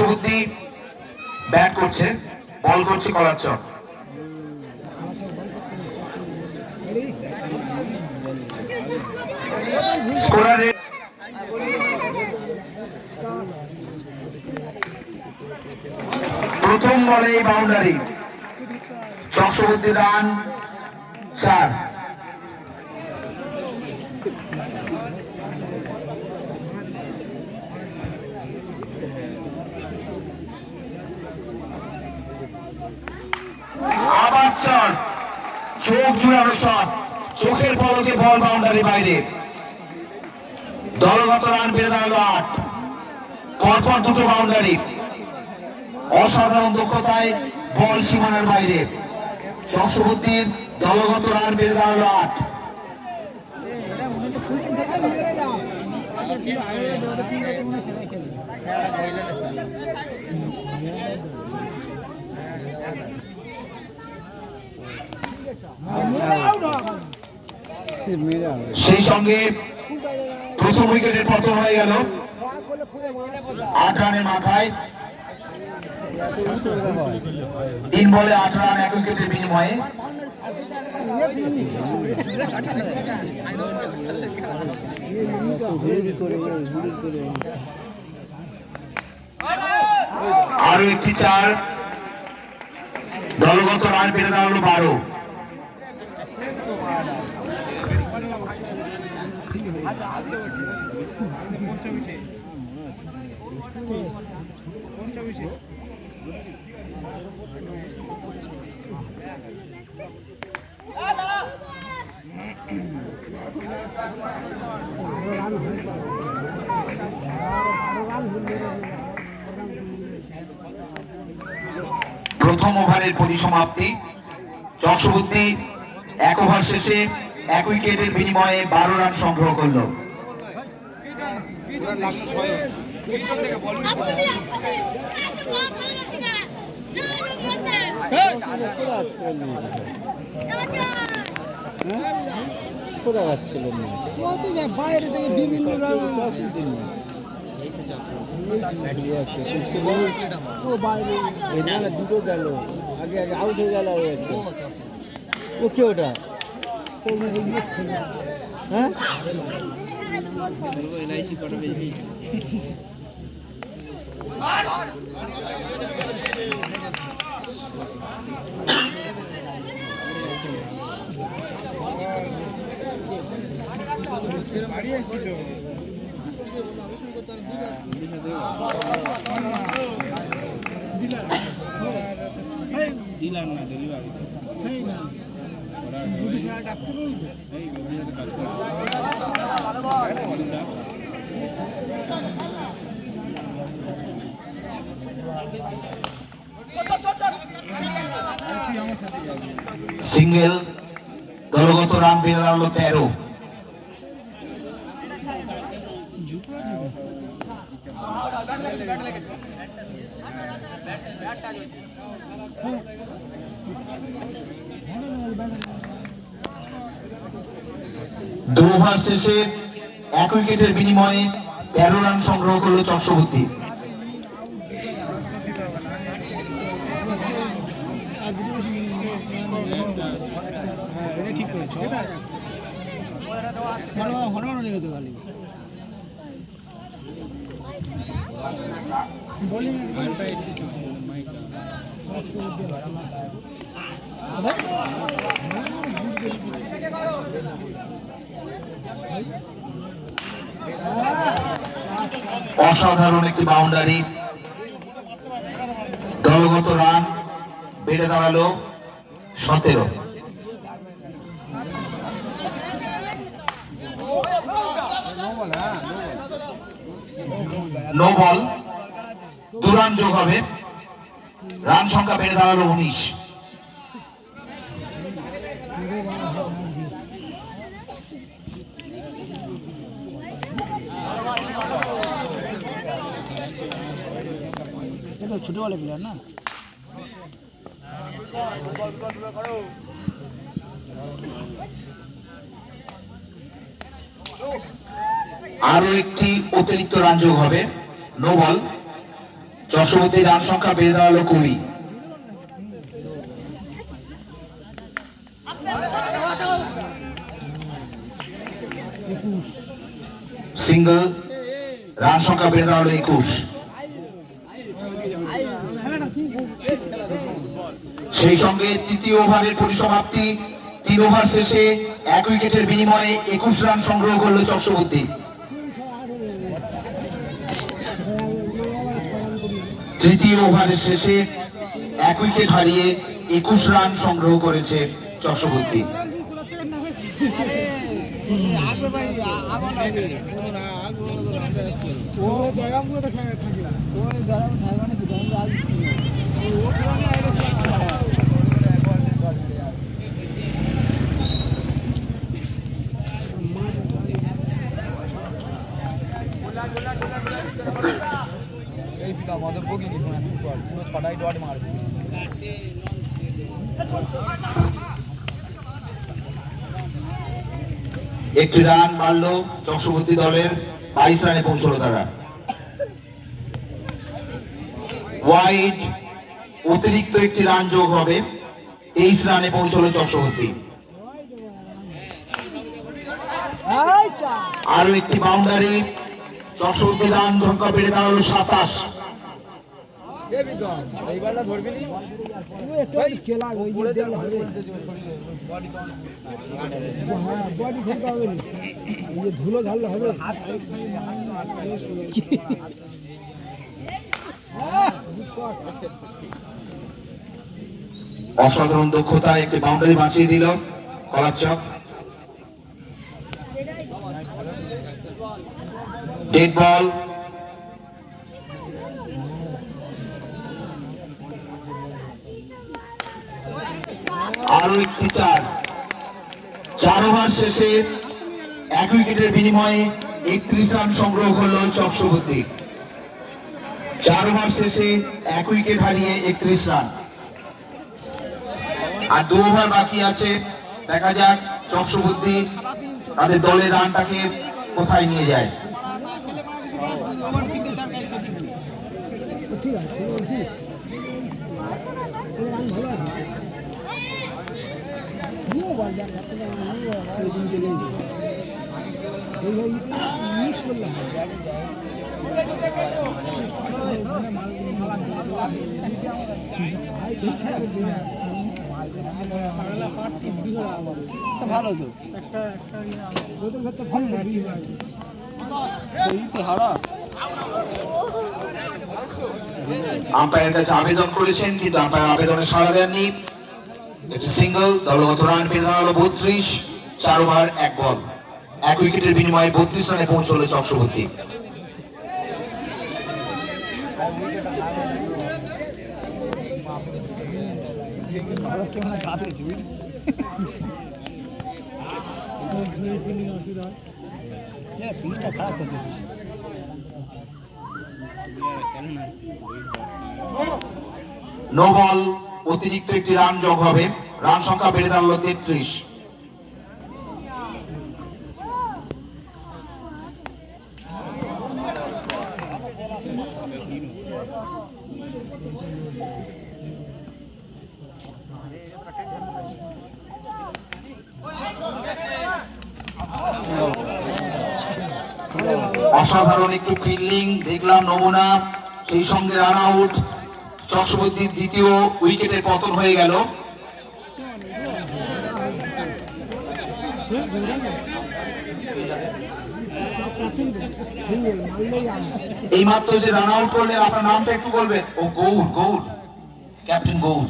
Chakraborty bat করছে, বল করছে কলারচক। স্কোরারে প্রথম বলে বাউন্ডারি, চক্রবর্তী রান 4। আবার চার, চোখ জুড়ানো শট, চোখের পলকে বল বাউন্ডারি বাইরে। দলগত রান বেড়ে দাঁড়ালো 8। পরপর দুটো বাউন্ডারি, অসাধারণ দক্ষতায় বল সীমানার বাইরে। চক্রবর্তীর দলগত রান বেড়ে দাঁড়ালো 8। সেই সঙ্গে প্রথম উইকেটের পতন হয়ে গেল 8 রানের মাথায়। 3 বলে 8 রান 1 উইকেটের বিনিময়ে। আরো একটি 4, দলগত রান বেড়ে দাঁড়ালো 12। প্রথম ওভারের পরিসমাপ্তি। চক্রবর্তী 1 ওভার শেষে 1 উইকেটের বিনিময়ে 12 রান সংগ্রহ করল। কোথায় যাচ্ছিল বাইরে থেকে বিভিন্ন দুটো গেল, আগে আগে আউট হয়ে গেল। ও কে ওটা? হ্যাঁ বাড়ি আসছিল দিলাম না ডেলিভারি সিঙ্গেল, দলগত রান বেড়ে দাঁড়ালো 13। দু ওভার শেষে 1 উইকেটের বিনিময়ে 13 রান সংগ্রহ করল চক্রবর্তী। অসাধারণ একটি বাউন্ডারি, দলগত রান বেড়ে দাঁড়ালো 17। নো বল, 2 রান যোগ হবে, রান সংখ্যা বেড়ে দাঁড়ালো 19। ছোট বলে প্লেয়ার না, আরো একটি অতিরিক্ত রান যোগ হবে, নো বল। চক্রবর্তীর রান সংখ্যা বেড়ে দাঁড়ালো 20। সিঙ্গল, রান সংখ্যা বেড়ে দাঁড়ালো 21। সেই সঙ্গে তৃতীয় ওভারের পরিসমাপ্তি, 3 ওভার শেষে 1 উইকেটের বিনিময়ে 21 রান সংগ্রহ করল চক্রবর্তী। তৃতীয় ওভারের শেষে 1 উইকেট হারিয়ে 21 রান সংগ্রহ করেছে চক্রবর্তী। একটি রান মারল চক্রবর্তী দলের, 22 রানে পৌঁছল তারা। ওয়াইড, অতিরিক্ত একটি রান যোগ হবে, 23 রানে পৌঁছল চক্রবর্তী। আরো একটি বাউন্ডারি, চক্রবর্তী রান সংখ্যা বেড়ে দাঁড়ালো 27। ধুলো ঢাললে হবে। অসাধারণ দক্ষতায় একটি বাউন্ডারি বাঁচিয়ে দিল কলাচক। ডেড বল, আরো একটি 4 ওভার শেষে 1 উইকেটের বিনিময়ে 31 রান সংগ্রহ করল চক্রবর্তী। 4 ওভার শেষে 1 উইকেট হারিয়ে 31 রান। আর 2 ওভার বাকি আছে, দেখা যাক চক্রবর্তী তাদের দলের রানটাকে কোথায় নিয়ে যায়। ভালো তো আম্পায়ারের কাছে আবেদন করেছেন, কিন্তু আম্পায়ার আবেদনে সাড়া দেননি। একটি সিঙ্গল, দলগত রান পেয়ে দাঁড়ালো 32। 4 ওভার 1 বল, 1 উইকেটের বিনিময়ে 32 রানে পৌঁছল চক্রবর্তী। নো বল, অতিরিক্ত একটি রান যোগ হবে, রান সংখ্যা বেড়ে দাঁড়ালো 33। অসাধারণ একটু ফিল্ডিং দেখলাম, নমুনা, সেই সঙ্গে রান আউট। চক্রবর্তীর দ্বিতীয় উইকেটের পতন হয়ে গেল। এই মাত্র যে রান আউট করলে, আপনার নামটা একটু বলবে? ও গৌর, গৌর, ক্যাপ্টেন গৌর।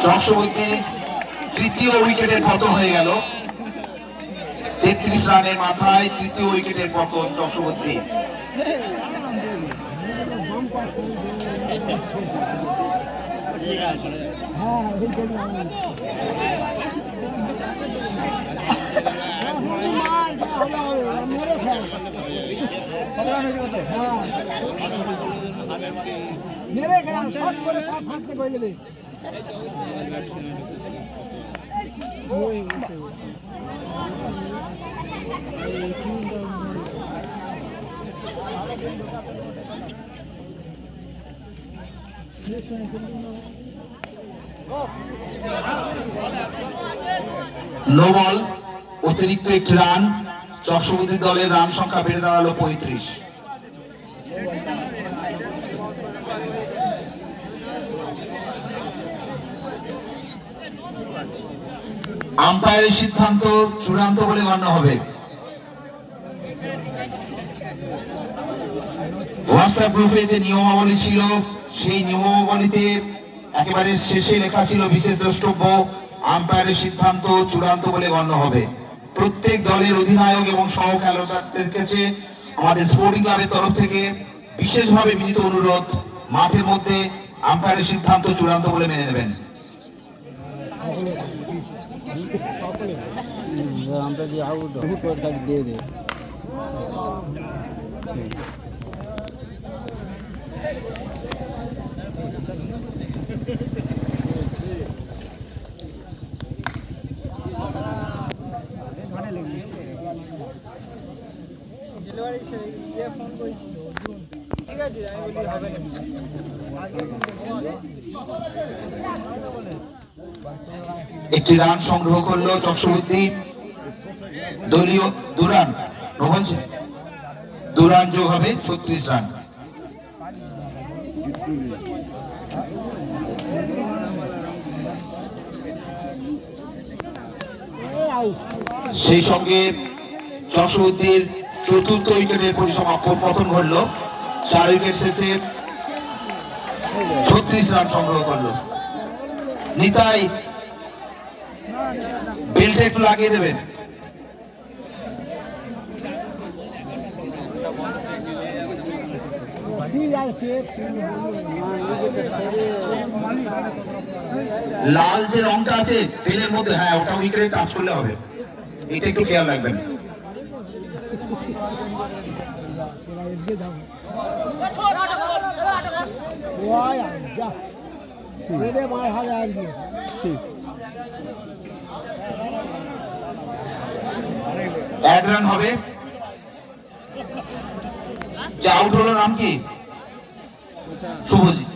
চক্রবর্তীর তৃতীয় উইকেটের পতন হয়ে গেল। 33 রানের মাথায় তৃতীয় উইকেটের পতন চক্রবর্তী। মেরে গেলাম শট করে ফাঁকতে কইলে দে নো বল, অতিরিক্ত একটি রান। চক্রবর্তী দলের রান সংখ্যা বেড়ে দাঁড়ালো 35। আম্পায়ারের সিদ্ধান্ত চূড়ান্ত বলে গণ্য হবে। হোয়াটসঅ্যাপ গ্রুপে যে নিয়মাবলী ছিল সেই নিয়মাবলীতে একেবারে শেষে লেখা ছিল বিশেষ দ্রষ্টব্য, আম্পায়ারের সিদ্ধান্ত চূড়ান্ত বলে গণ্য হবে। প্রত্যেক দলের অধিনায়ক এবং সহ খেলোয়াড়দের কাছে আমাদের স্পোর্টিং ক্লাবের তরফ থেকে বিশেষভাবে বিনীত অনুরোধ, মাঠের মধ্যে আম্পায়ারের সিদ্ধান্ত চূড়ান্ত বলে মেনে নেবেন। আমরা যে আউট দিয়ে দে একটি রান সংগ্রহ করলো চক্রবর্তী। দলীয় দুরান দুরান যোগ হবে 36 রান। সেই সঙ্গে চক্রবর্তীর চতুর্থ উইকেটের পতন ঘটল। 4 উইকেট শেষে 36 রান সংগ্রহ করলো। নিতাই বেলটা একটু লাগিয়ে দেবেন। লাল যে রংটা আছে বেলের মধ্যে, হ্যাঁ ওটা উইকেটে টাচ করলে হবে, এটা একটু খেয়াল রাখবেন। এক রান হবে। আউট হলো নাম কি? শুভজিৎ।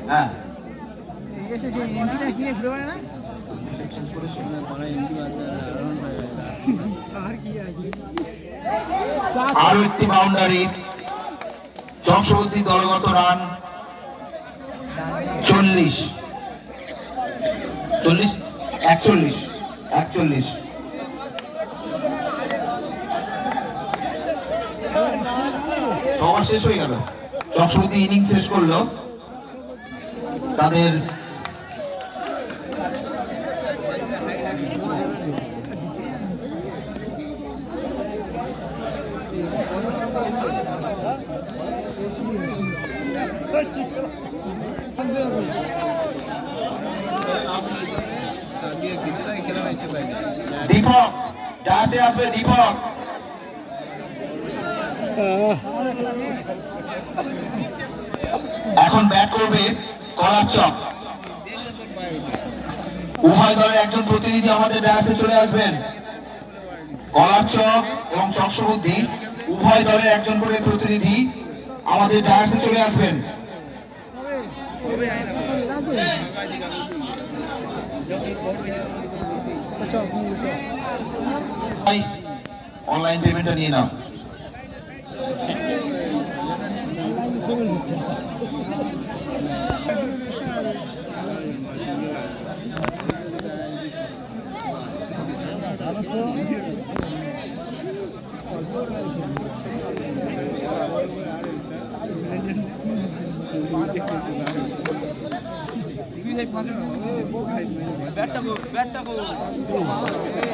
হ্যাঁ আরো একটি বাউন্ডারি। চক্রবর্তী দলগত রান 41। সবার শেষ হয়ে গেল। চক্রবর্তী ইনিংস শেষ করলো। তাদের দীপক ডাসে আসবে। দীপক এখন ব্যাট করবে কলারচক। উভয় দলের একজন প্রতিনিধি আমাদের ডায়াসে চলে আসবেন। কলারচক এবং চক্রবর্তী উভয় দলের একজন করে প্রতিনিধি আমাদের ডায়াসে চলে আসবেন। অনলাইন পেমেন্টটা নিয়ে নাও।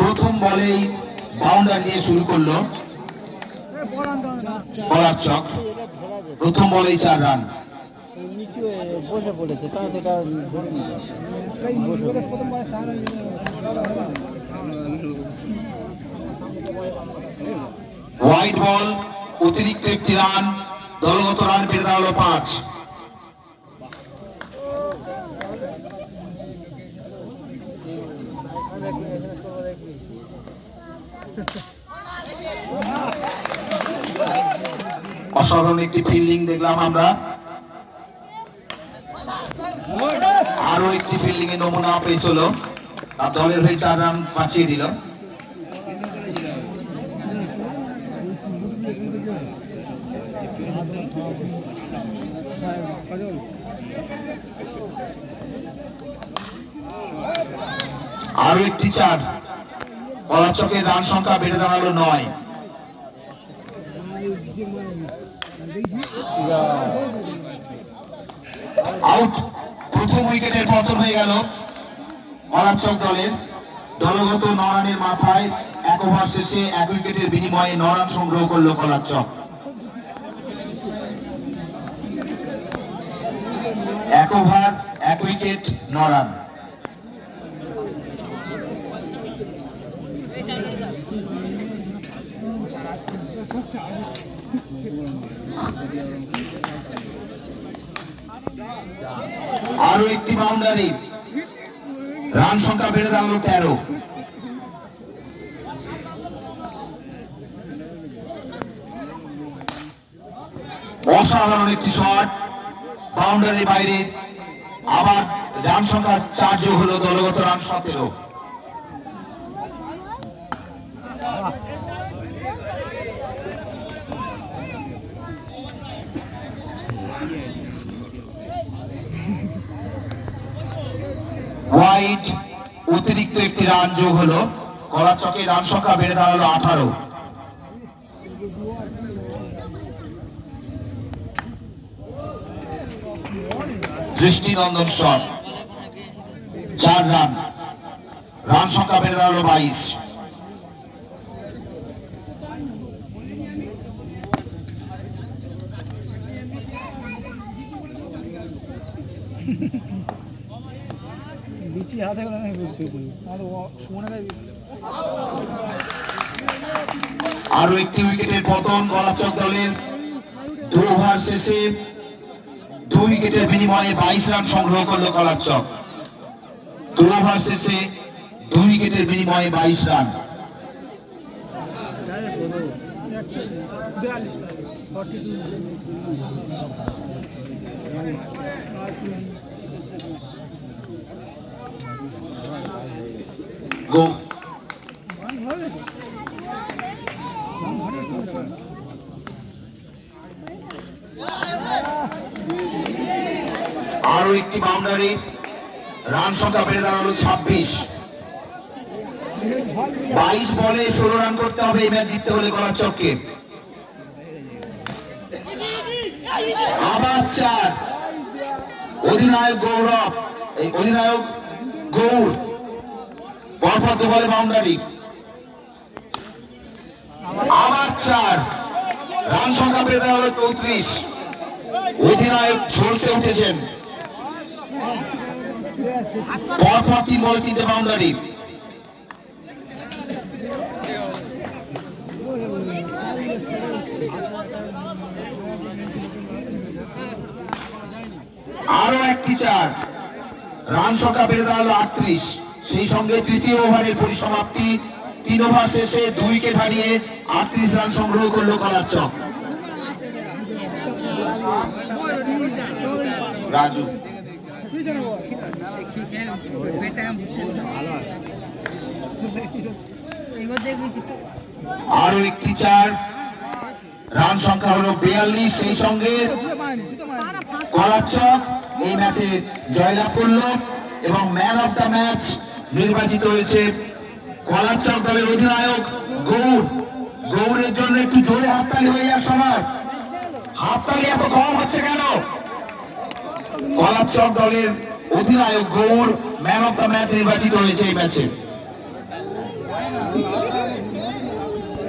প্রথম বলেই বাউন্ডারি দিয়ে শুরু করলো কলারচক। প্রথম বলেই 4 রান। নিচু বসে পড়েছে, তা সেটা হোয়াইট বল অতিরিক্ত একটি রান, দলগত রান বেড়ে দাঁড়ালো 5। অসাধারণ একটি ফিল্ডিং দেখলাম আমরা। আরো একটি ফিল্ডিং এর নমুনা পেশ হলো, তার দলের হয়ে 4 রান বাঁচিয়ে দিল। আরো একটি 4, কলাচকের রান সংখ্যা বেড়ে দাঁড়ালো 9। আউট, প্রথম উইকেটের পতন হয়ে গেল কলাচক দলের। দলগত 9 রানের মাথায় 1 ওভার শেষে 1 উইকেটের বিনিময়ে 9 রান সংগ্রহ করলো কলাচক। 1 ওভার 1 উইকেট 9 রান। আরো একটি বাউন্ডারি, রান সংখ্যা বেড়ে দাঁড়ালো 13। অসাধারণ একটি শট, বাউন্ডারির বাইরে। আবার রান সংখ্যা 4 যোগ হলো, দলগত রান 17। ওয়াইড, অতিরিক্ত একটি রান যোগ হলো, কলাচকের রান সংখ্যা বেড়ে দাঁড়ালো 18। দৃষ্টিনন্দন শট, 4 রান, রান সংখ্যা বেড়ে দাঁড়ালো 22। আরো একটি উইকেটের পতন কলাচক দলের। 2 ওভার শেষে 2 উইকেটের বিনিময়ে 22 রান সংগ্রহ করলো কলাচক। 2 ওভার শেষে 2 উইকেটের বিনিময়ে 22 রান। গো, আরো একটি বাউন্ডারি, রান সংখ্যা বেড়ে দাঁড়ালো 26। 22 বলে 16 রান করতে হবে এই ম্যাচ জিততে হলে কলাচককে। আবার 4, অধিনায়ক গৌরব, এই অধিনায়ক গৌর পরপর 2 বলে বাউন্ডারি। আবার 4, রান সংখ্যা বেড়ে দাঁড়ালো 34। অধিনায়ক ঝলসে উঠেছেন, পরপর 3 বলে 3টে বাউন্ডারি। আরো একটি 4, রান সংখ্যা বেড়ে দাঁড়ালো 38। সেই সঙ্গে তৃতীয় ওভারের পরিসমাপ্তি। 3 ওভার শেষে 2 উইকেট হারিয়ে 38 রান সংগ্রহ করলো কলাচক। রাজু, আরো একটি 4, রান সংখ্যা হলো 42। সেই সঙ্গে কলাচক এই ম্যাচে জয়লাভ করলো এবং ম্যান অফ দ্য ম্যাচ নির্বাচিত হয়েছে কলাচক দলের অধিনায়ক গৌর। গৌরের জন্য একটু জোরে হাততালি হয়ে যাওয়ার সময়। হাততালি এত কম হচ্ছে কেন? কলাচক দলের অধিনায়ক Gour man of the match নির্বাচিত হয়েছে এই ম্যাচে।